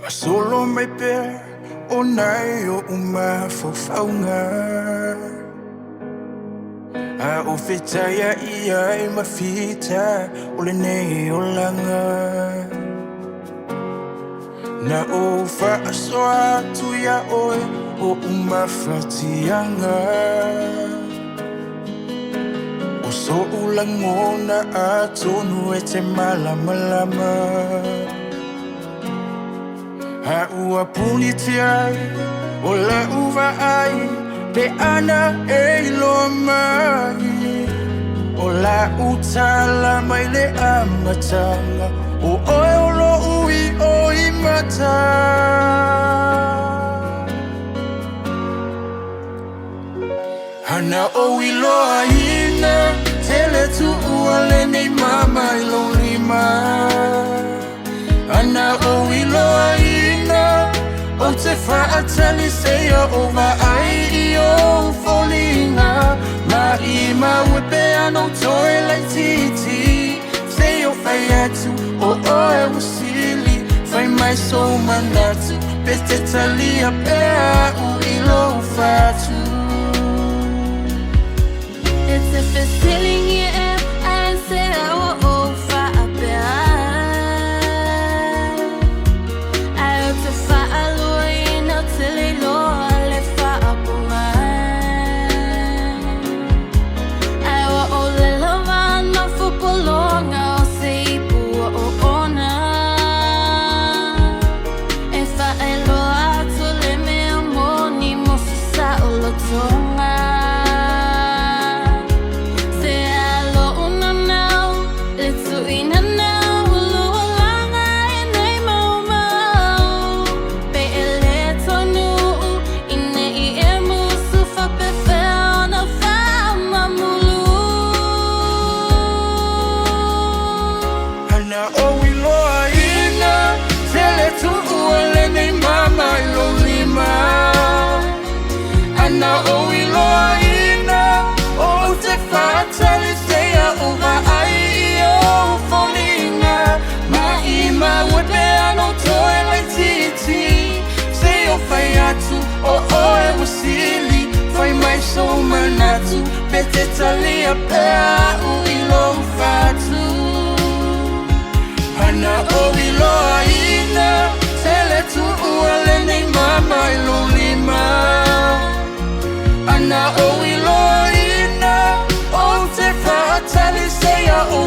Solo mai per o nai o uma fofaunga a o fetaya ia e mafita o le nei o langa na o fa soa tu ya oe o uma fatianga o so ulangona a tonu e te malama ha ua puni te ai, o la uva ai, pe ana e loa mai. O la utala mai le amatanga, o oe o lo ui o i mata. Hana o i loa ina, tele tu ua le nei mama i lo lima. Hana o i loa ina, o te whaatali seia o ai I o folinga. Ma I wepe ano toe lai titi, seio whai atu o oe wasili. Whai mai so manatu, pete talia pea u I lo fatu. It's a feeling yeah, I say I will over a So manatu, pete talia pea u I lo fatu. Hana o I loa ina, tele tu ua le nei mama I lo lima. Hana o I loa ina, o te whaatali seia o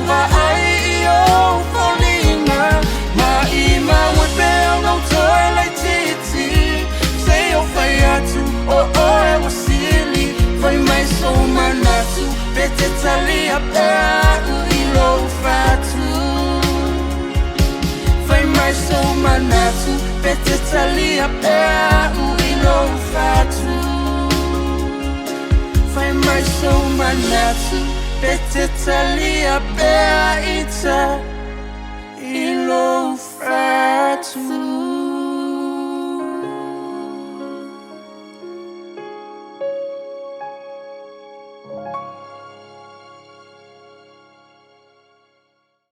ai I o folinga. Ma I wepe no toe lai titi, seio whai atu o oe wasili. Whai mai so manatu, pete talia pea u I lo fatu. Whai mai so manatu, pete talia pea u I lo fatu. Whai mai so manatu, pete talia pea ita I lo fatu.